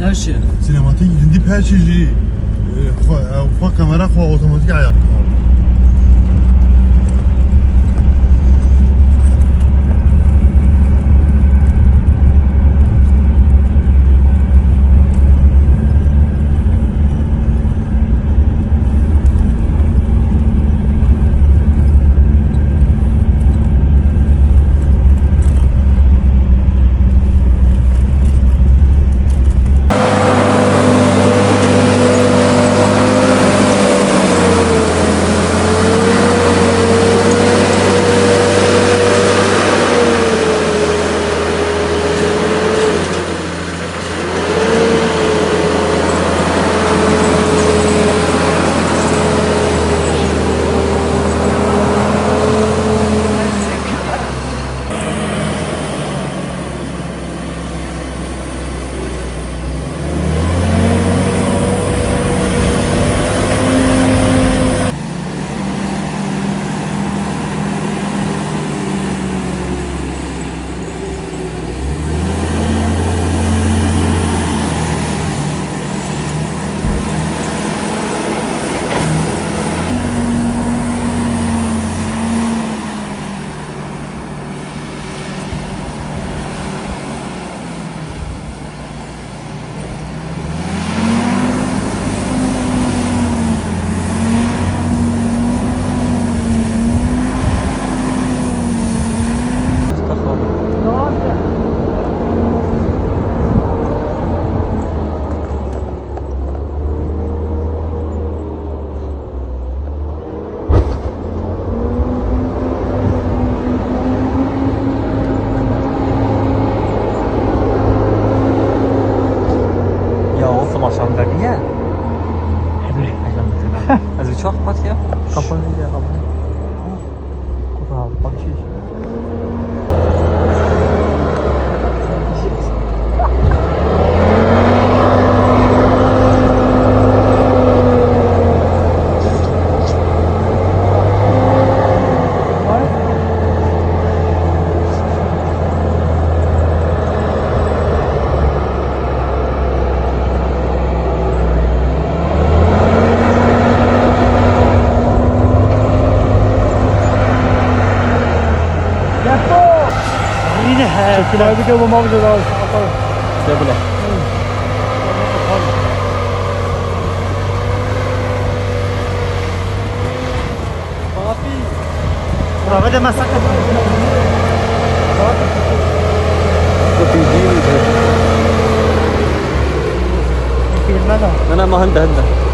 Her şey. Sinematik hindi her şeyi. Ufak kamera, otomatik ayak. Maşandaniye. Also çok pat ya. Kapanı ya kapanı. Kurang bagus. Çekilerdi ki bu mavca daha atalım. İşte bile. Buraya da masak. Bu bildiğin gibi. Bilmem. Mana mahal dah.